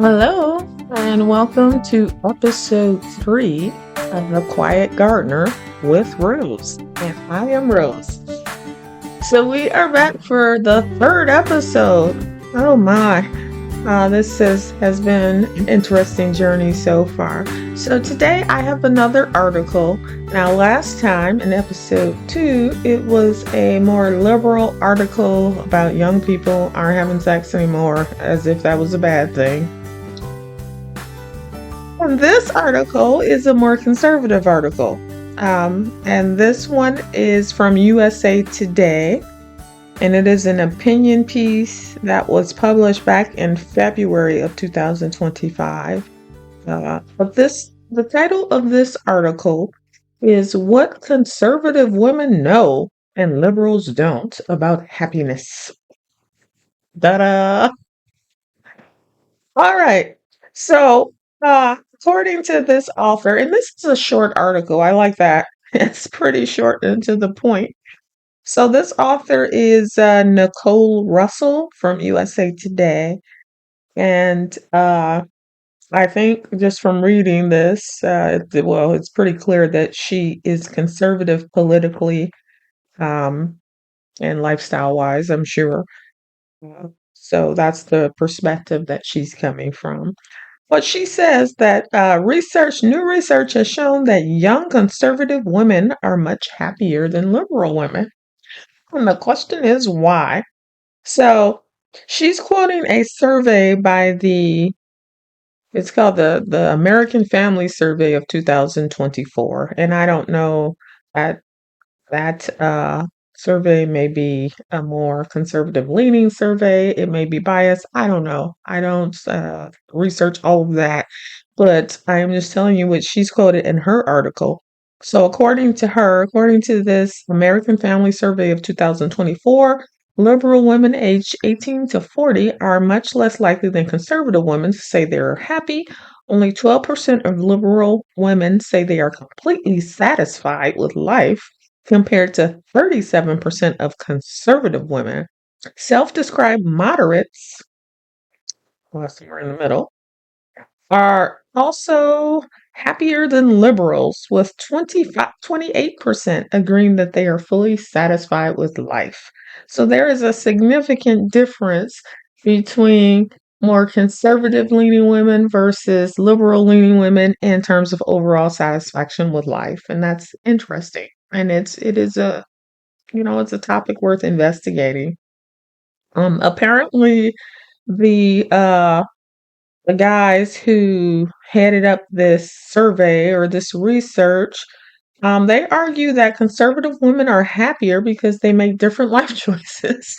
Hello, and welcome to episode 3 of The Quiet Gardener with Rose. And I am Rose. So, we are back for the third episode. Oh my, has been an interesting journey so far. So, today I have another article. Now, last time in episode 2, it was a more liberal article about young people aren't having sex anymore, as if that was a bad thing. And this article is a more conservative article. And this one is from USA Today. And it is an opinion piece that was published back in February of 2025. The title of this article is What Conservative Women Know and Liberals Don't About Happiness. Ta-da! All right. So, according to this author, and this is a short article, I like that. It's pretty short and to the point. So, this author is Nicole Russell from USA Today. And I think just from reading this, it's pretty clear that she is conservative politically um, and lifestyle wise, I'm sure. So, that's the perspective that she's coming from. But she says that new research has shown that young conservative women are much happier than liberal women. And the question is why? So she's quoting a survey by it's called the American Family Survey of 2024. And I don't know that that survey may be a more conservative leaning survey. It may be biased. I don't know. I don't research all of that, but I am just telling you what she's quoted in her article. So, according to this American Family Survey of 2024, liberal women aged 18 to 40 are much less likely than conservative women to say they're happy. Only 12% of liberal women say they are completely satisfied with life compared to 37% of conservative women. Self described moderates, well, somewhere in the middle, are also happier than liberals, with 28% agreeing that they are fully satisfied with life. So there is a significant difference between more conservative leaning women versus liberal leaning women in terms of overall satisfaction with life. And that's interesting. And it is it's a topic worth investigating. Apparently the uh the guys who headed up this survey or this research, they argue that conservative women are happier because they make different life choices.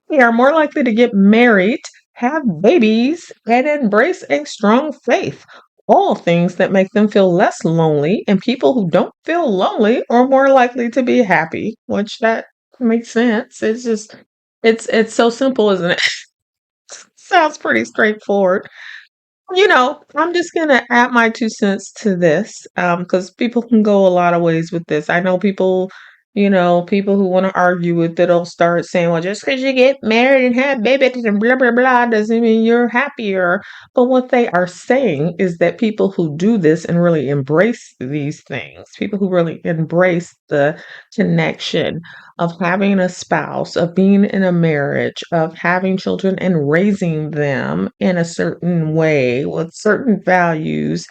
They are more likely to get married, have babies, and embrace a strong faith. All things that make them feel less lonely, and people who don't feel lonely are more likely to be happy, which that makes sense. It's so simple, isn't it? Sounds pretty straightforward. I'm just gonna add my 2 cents to this, because people can go a lot of ways with this. I know people who want to argue with it'll start saying, "Well, just because you get married and have babies and blah blah blah doesn't mean you're happier." But what they are saying is that people who do this and really embrace these things, people who really embrace the connection of having a spouse, of being in a marriage, of having children and raising them in a certain way with certain values,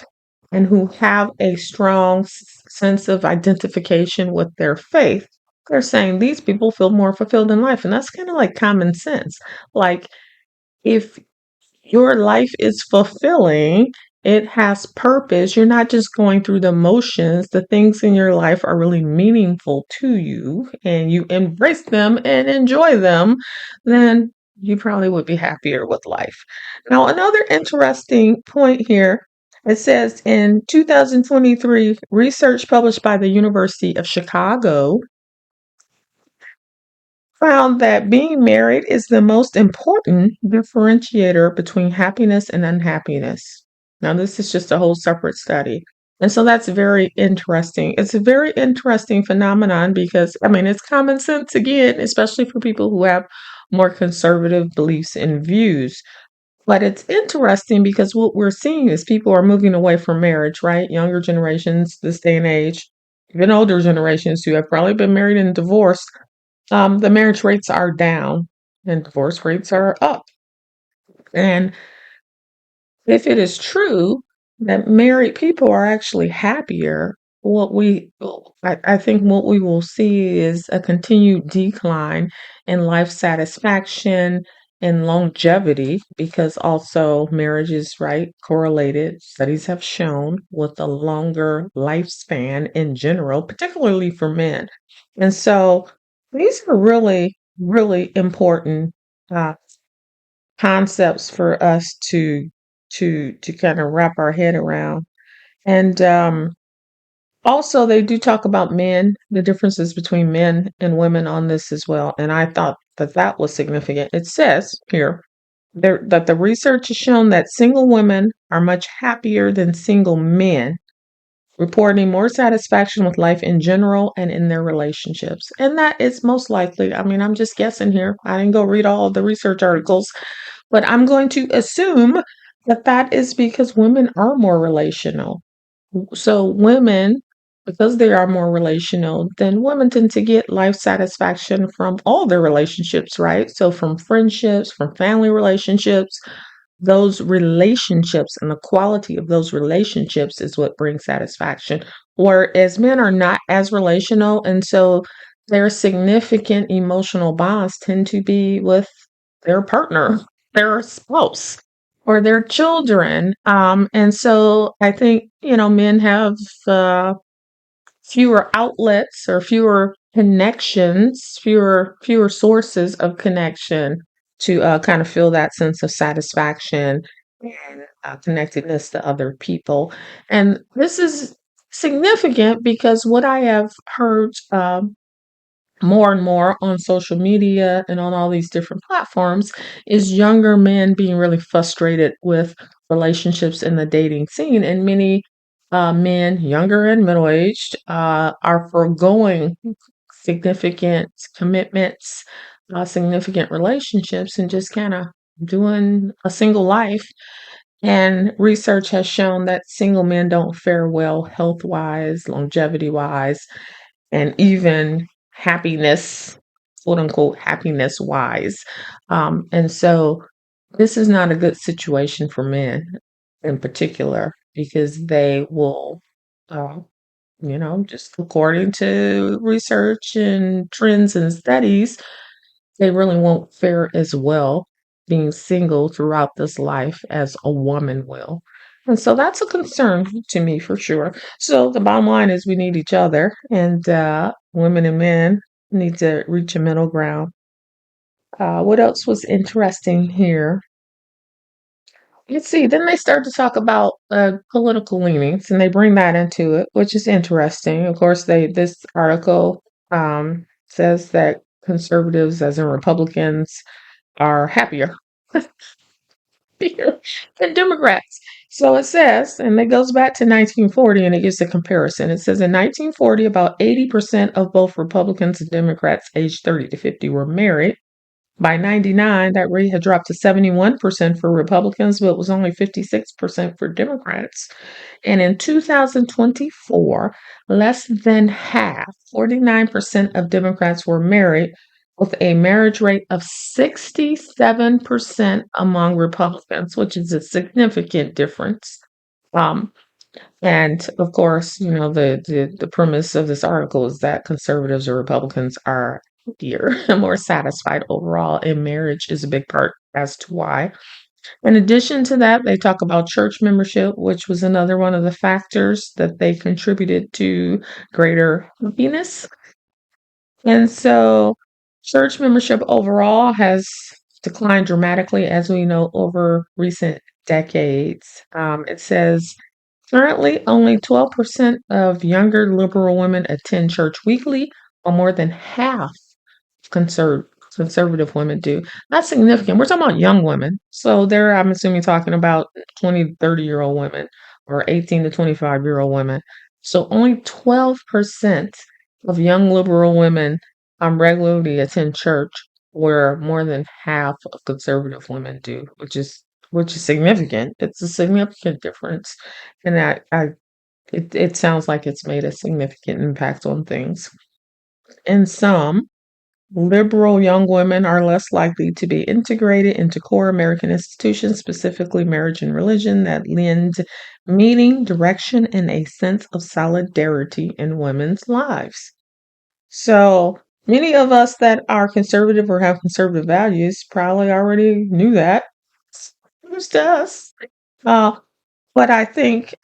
and who have a strong sense of identification with their faith. They're saying these people feel more fulfilled in life. And that's kind of like common sense. Like, if your life is fulfilling, it has purpose. You're not just going through the motions. The things in your life are really meaningful to you and you embrace them and enjoy them, then you probably would be happier with life. Now, another interesting point here, it says in 2023, research published by the University of Chicago found that being married is the most important differentiator between happiness and unhappiness. Now, this is just a whole separate study. And so that's very interesting. It's a very interesting phenomenon because, I mean, it's common sense again, especially for people who have more conservative beliefs and views. But it's interesting because what we're seeing is people are moving away from marriage, right? Younger generations, this day and age, even older generations who have probably been married and divorced, the marriage rates are down and divorce rates are up. And if it is true that married people are actually happier, I think what we will see is a continued decline in life satisfaction and longevity because also marriage is right correlated. Studies have shown with a longer lifespan in general, particularly for men. And so these are really, really important uh, concepts for us to kind of wrap our head around. And also, they do talk about men, the differences between men and women on this as well. And I thought that that was significant. It says here that the research has shown that single women are much happier than single men, reporting more satisfaction with life in general and in their relationships. And that is most likely, I mean, I'm just guessing here. I didn't go read all of the research articles, but I'm going to assume that that is because women are more relational. So, women, because they are more relational, then women tend to get life satisfaction from all their relationships, right? So, from friendships, from family relationships, those relationships and the quality of those relationships is what brings satisfaction. Whereas men are not as relational, and so their significant emotional bonds tend to be with their partner, their spouse, or their children. And so I think, men have fewer outlets or fewer connections, fewer sources of connection to kind of feel that sense of satisfaction and connectedness to other people. And this is significant because what I have heard more and more on social media and on all these different platforms is younger men being really frustrated with relationships in the dating scene. And many men, younger and middle aged, are foregoing significant commitments, significant relationships, and just kind of doing a single life. And research has shown that single men don't fare well health wise, longevity wise, and even happiness, quote unquote, happiness wise. And so this is not a good situation for men in particular because they will, uh, just according to research and trends and studies, they really won't fare as well being single throughout this life as a woman will. And so that's a concern to me for sure. So the bottom line is we need each other, and women and men need to reach a middle ground. What else was interesting here? Let's see. Then they start to talk about political leanings, and they bring that into it, which is interesting. Of course, this article says that conservatives, as in Republicans, are happier than Democrats. So it says, and it goes back to 1940 and it gives a comparison. It says in 1940, about 80% of both Republicans and Democrats aged 30 to 50 were married. By 99, that rate had dropped to 71% for Republicans, but it was only 56% for Democrats. And in 2024, less than half, 49% of Democrats were married, with a marriage rate of 67% among Republicans, which is a significant difference. Um, and of course, the premise of this article is that conservatives or Republicans are happier and more satisfied overall, and marriage is a big part as to why. In addition to that, they talk about church membership, which was another one of the factors that they contributed to greater happiness. And so church membership overall has declined dramatically, as we know, over recent decades. It says currently only 12% of younger liberal women attend church weekly, while more than half conserv- conservative women do. That's significant. We're talking about young women. So there, I'm assuming, talking about 20 to 30-year-old women or 18 to 25-year-old women. So only 12% of young liberal women regularly attend church, where more than half of conservative women do, which is which is significant. It's a significant difference. And it sounds like it's made a significant impact on things. In some, liberal young women are less likely to be integrated into core American institutions, specifically marriage and religion, that lend meaning, direction, and a sense of solidarity in women's lives. So many of us that are conservative or have conservative values probably already knew that. It's to us. Uh, but I think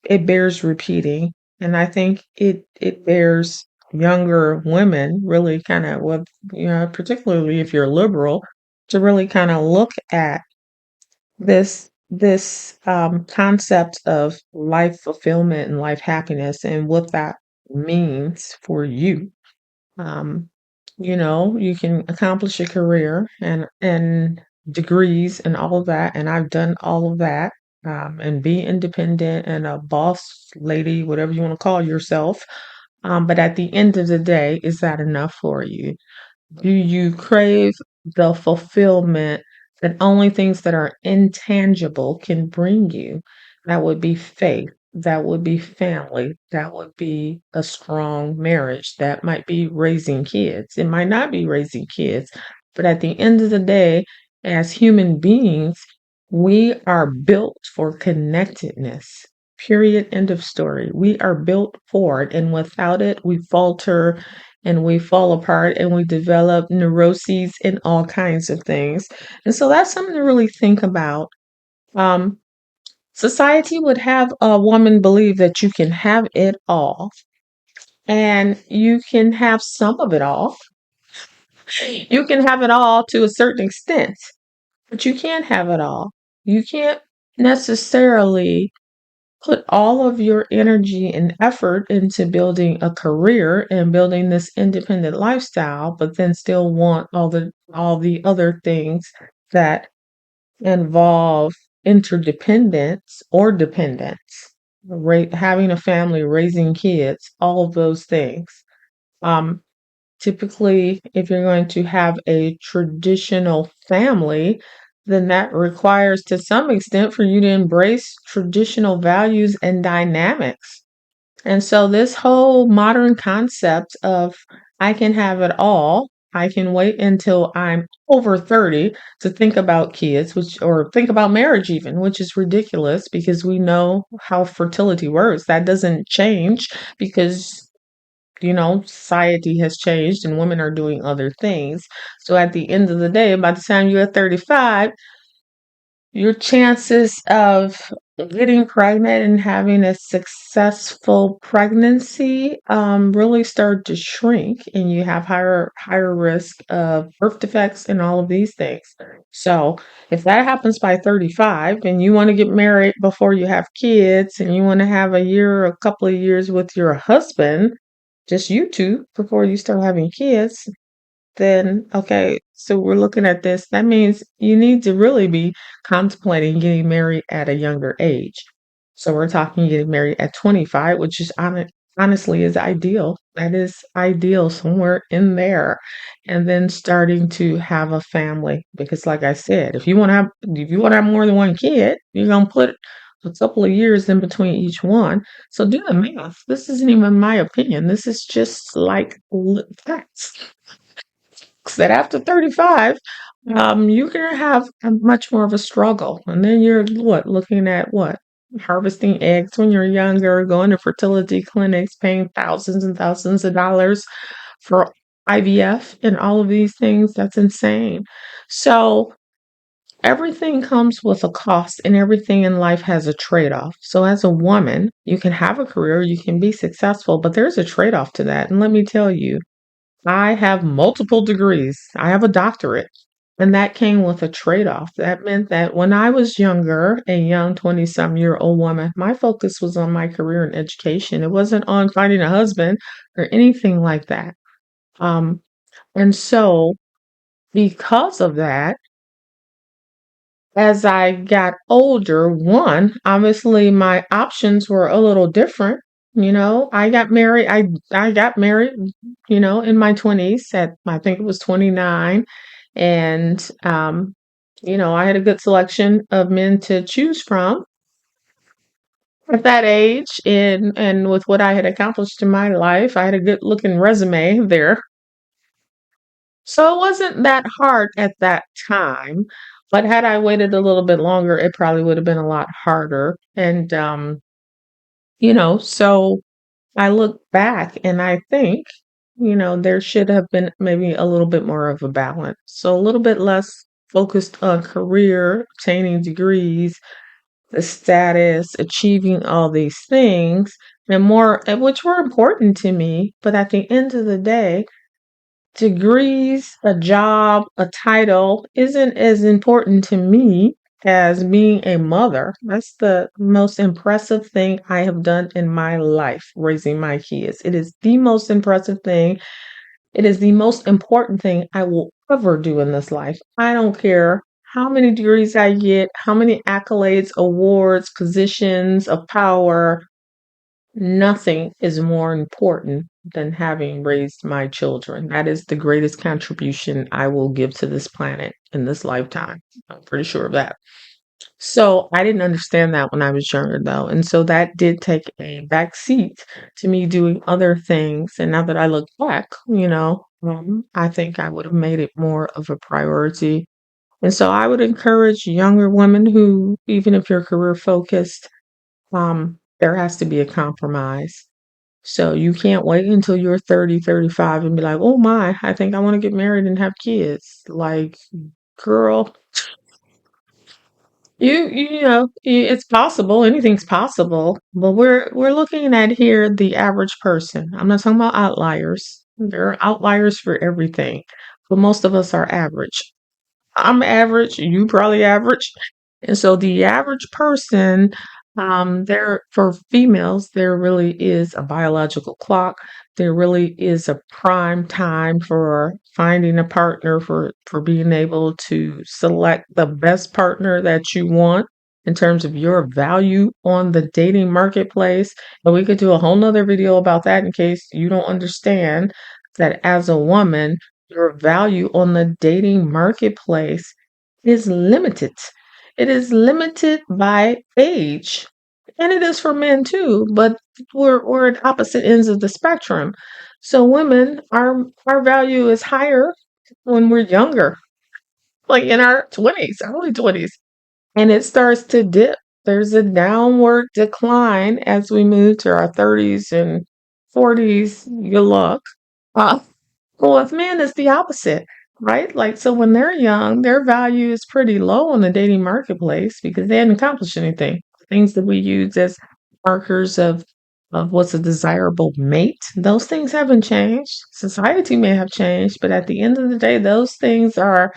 it bears repeating, and I think it bears younger women really kind of what particularly if you're liberal, to really kind of look at this concept of life fulfillment and life happiness and what that means for you. Um, you can accomplish a career and degrees and all of that, and I've done all of that. And be independent and a boss lady, whatever you want to call yourself. But at the end of the day, is that enough for you? Do you crave the fulfillment that only things that are intangible can bring you? That would be faith. That would be family. That would be a strong marriage. That might be raising kids. It might not be raising kids. But at the end of the day, as human beings, we are built for connectedness. Period. End of story. We are built for it. And without it, we falter and we fall apart and we develop neuroses and all kinds of things. And so that's something to really think about. Um, Society would have a woman believe that you can have it all and you can have some of it all. You can have it all to a certain extent, but you can't have it all. You can't necessarily put all of your energy and effort into building a career and building this independent lifestyle, but then still want all the other things that involve interdependence or dependence, having a family, raising kids, all of those things. Um, Typically, if you're going to have a traditional family, then that requires to some extent for you to embrace traditional values and dynamics. And so, this whole modern concept of I can have it all, I can wait until I'm over 30 to think about kids, or think about marriage, even, which is ridiculous because we know how fertility works. That doesn't change because society has changed and women are doing other things. So at the end of the day, by the time you're 35, your chances of getting pregnant and having a successful pregnancy really start to shrink, and you have higher risk of birth defects and all of these things. So if that happens by 35 and you want to get married before you have kids and you want to have a year or a couple of years with your husband, just you two before you start having kids, then okay, so we're looking at this. That means you need to really be contemplating getting married at a younger age. So we're talking getting married at 25, which is honestly is ideal. That is ideal somewhere in there. And then starting to have a family. Because like I said, if you want to have more than one kid, you're gonna put a couple of years in between each one. So do the math. This isn't even my opinion. This is just like facts that after 35, you're going to have a much more of a struggle. And then you're looking at what? Harvesting eggs when you're younger, going to fertility clinics, paying thousands and thousands of dollars for IVF and all of these things. That's insane. So everything comes with a cost and everything in life has a trade-off. So as a woman, you can have a career, you can be successful, but there's a trade-off to that. And let me tell you, I have multiple degrees. I have a doctorate. And that came with a trade off. That meant that when I was younger, a young 20-some-year-old woman, my focus was on my career and education. It wasn't on finding a husband or anything like that. Um, and so, because of that, as I got older, one, obviously my options were a little different. I got married. I got married, in my 20s at I think it was 29, and I had a good selection of men to choose from at that age, and with what I had accomplished in my life, I had a good looking resume there. So it wasn't that hard at that time. But had I waited a little bit longer, it probably would have been a lot harder. And so I look back and I think, there should have been maybe a little bit more of a balance. So a little bit less focused on career, obtaining degrees, the status, achieving all these things, and more, which were important to me. But at the end of the day, degrees, a job, a title isn't as important to me as being a mother. That's the most impressive thing I have done in my life, raising my kids. It is the most impressive thing. It is the most important thing I will ever do in this life. I don't care how many degrees I get, how many accolades, awards, positions of power. Nothing is more important than having raised my children. That is the greatest contribution I will give to this planet in this lifetime. I'm pretty sure of that. So I didn't understand that when I was younger, though. And so that did take a back seat to me doing other things. And now that I look back, I think I would have made it more of a priority. And so I would encourage younger women who, even if you're career focused, there has to be a compromise. So you can't wait until you're 30, 35 and be like, oh my, I think I want to get married and have kids. Like, girl, it's possible. Anything's possible. But we're looking at here the average person. I'm not talking about outliers. There are outliers for everything. But most of us are average. I'm average, you probably average. And so the average person, there for females, there really is a biological clock. There really is a prime time for finding a partner, for being able to select the best partner that you want in terms of your value on the dating marketplace. And we could do a whole nother video about that in case you don't understand that as a woman, your value on the dating marketplace is limited. It is limited by age. And it is for men too, but we're at opposite ends of the spectrum. So women, our value is higher when we're younger, like in our 20s, early 20s. And it starts to dip. There's a downward decline as we move to our 30s and 40s. You look. Uh, well, with men, it's the opposite, right? Like, so when they're young, their value is pretty low on the dating marketplace because they hadn't accomplished anything. Things that we use as markers of what's a desirable mate, those things haven't changed. Society may have changed, but at the end of the day, those things are,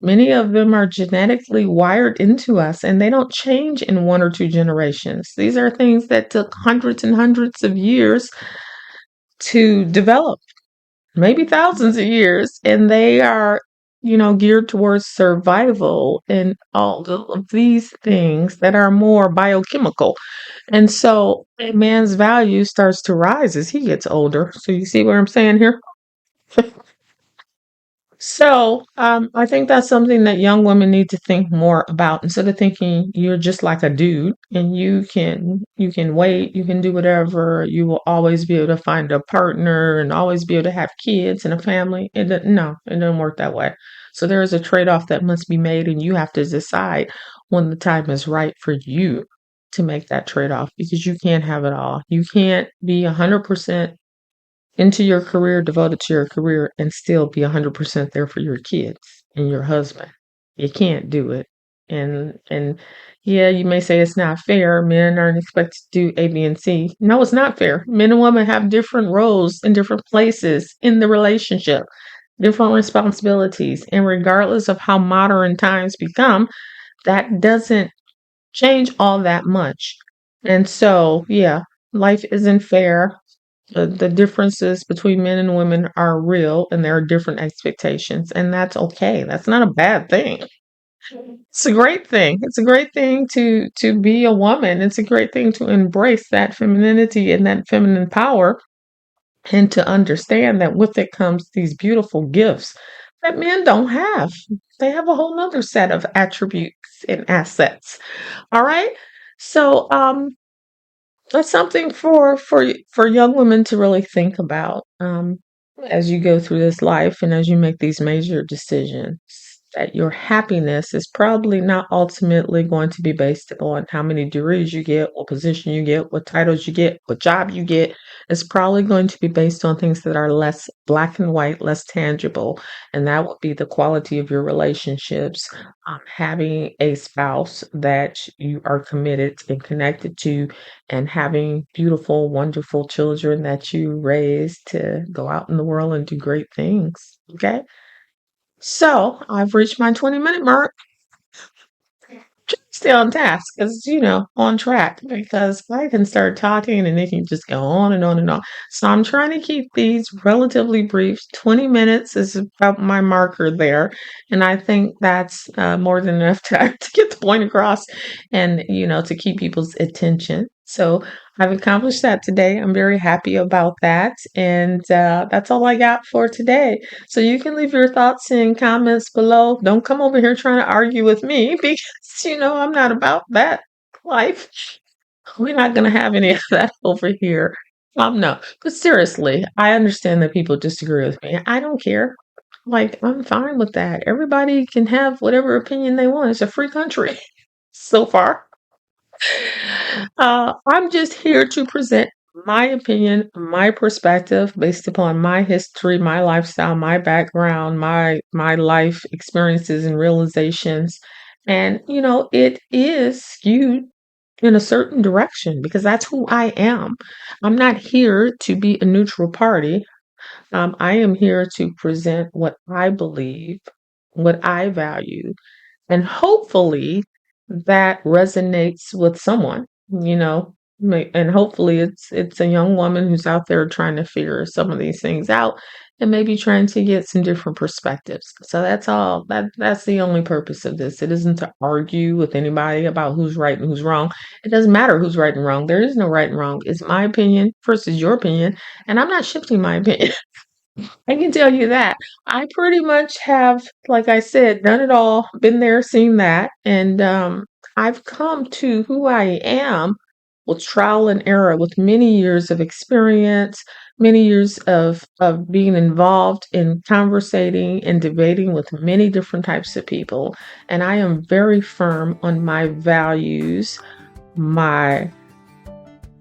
many of them are genetically wired into us and they don't change in one or two generations. These are things that took hundreds and hundreds of years to develop, maybe thousands of years, and they are, geared towards survival and all of these things that are more biochemical. And so a man's value starts to rise as he gets older. So you see what I'm saying here? So I think that's something that young women need to think more about. Instead of thinking you're just like a dude and you can wait, you can do whatever, you will always be able to find a partner and always be able to have kids and a family. No, it doesn't work that way. So there is a trade-off that must be made, and you have to decide when the time is right for you to make that trade-off, because you can't have it all. You can't be 100% into your career, devoted to your career, and still be 100% there for your kids and your husband. You can't do it. And yeah, you may say it's not fair. Men aren't expected to do A, B, and C. No, it's not fair. Men and women have different roles in different places in the relationship, different responsibilities. And regardless of how modern times become, that doesn't change all that much. And so, yeah, life isn't fair. The differences between men and women are real, and there are different expectations, and that's okay. That's not a bad thing. It's a great thing. It's a great thing to be a woman. It's a great thing to embrace that femininity and that feminine power, and to understand that with it comes these beautiful gifts that men don't have. They have a whole nother set of attributes and assets. All right. So that's something for young women to really think about as you go through this life and as you make these major decisions. That your happiness is probably not ultimately going to be based on how many degrees you get, what position you get, what titles you get, what job you get. It's probably going to be based on things that are less black and white, less tangible, and that would be the quality of your relationships, having a spouse that you are committed and connected to, and having beautiful, wonderful children that you raise to go out in the world and do great things. Okay. So I've reached my 20-minute mark. Stay on task because, on track because I can start talking and it can just go on and on and on. So I'm trying to keep these relatively brief. 20 minutes is about my marker there. And I think that's more than enough time to get the point across and, to keep people's attention. So I've accomplished that today. I'm very happy about that. And that's all I got for today. So you can leave your thoughts and comments below. Don't come over here trying to argue with me because, I'm not about that life. We're not going to have any of that over here. No, but seriously, I understand that people disagree with me. I don't care. Like, I'm fine with that. Everybody can have whatever opinion they want. It's a free country so far. I'm just here to present my opinion, my perspective based upon my history, my lifestyle, my background, my life experiences and realizations. And it is skewed in a certain direction because that's who I am. I'm not here to be a neutral party. I am here to present what I believe, what I value, and hopefully that resonates with someone, and hopefully it's a young woman who's out there trying to figure some of these things out and maybe trying to get some different perspectives. So that's all. That's the only purpose of this. It isn't to argue with anybody about who's right and who's wrong. It doesn't matter who's right and wrong. There is no right and wrong. It's my opinion versus your opinion, and I'm not shifting my opinion. I can tell you that. I pretty much have, like I said, done it all, been there, seen that, and I've come to who I am with trial and error, with many years of experience, many years of being involved in conversating and debating with many different types of people. And I am very firm on my values, my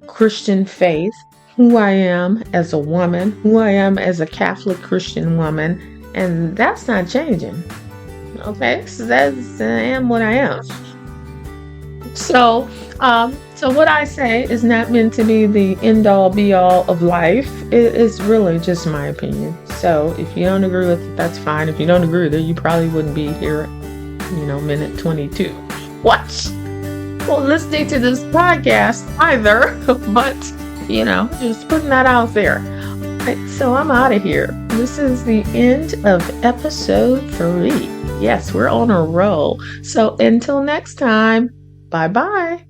Christian faith, who I am as a woman, who I am as a Catholic Christian woman, and that's not changing. Okay, so I am what I am. So what I say is not meant to be the end all be all of life. It is really just my opinion. So if you don't agree with it, that's fine. If you don't agree with it, you probably wouldn't be here, minute 22. What? Well, listening to this podcast either, but just putting that out there. Right, so I'm out of here. This is the end of episode 3. Yes, we're on a roll. So until next time, bye-bye.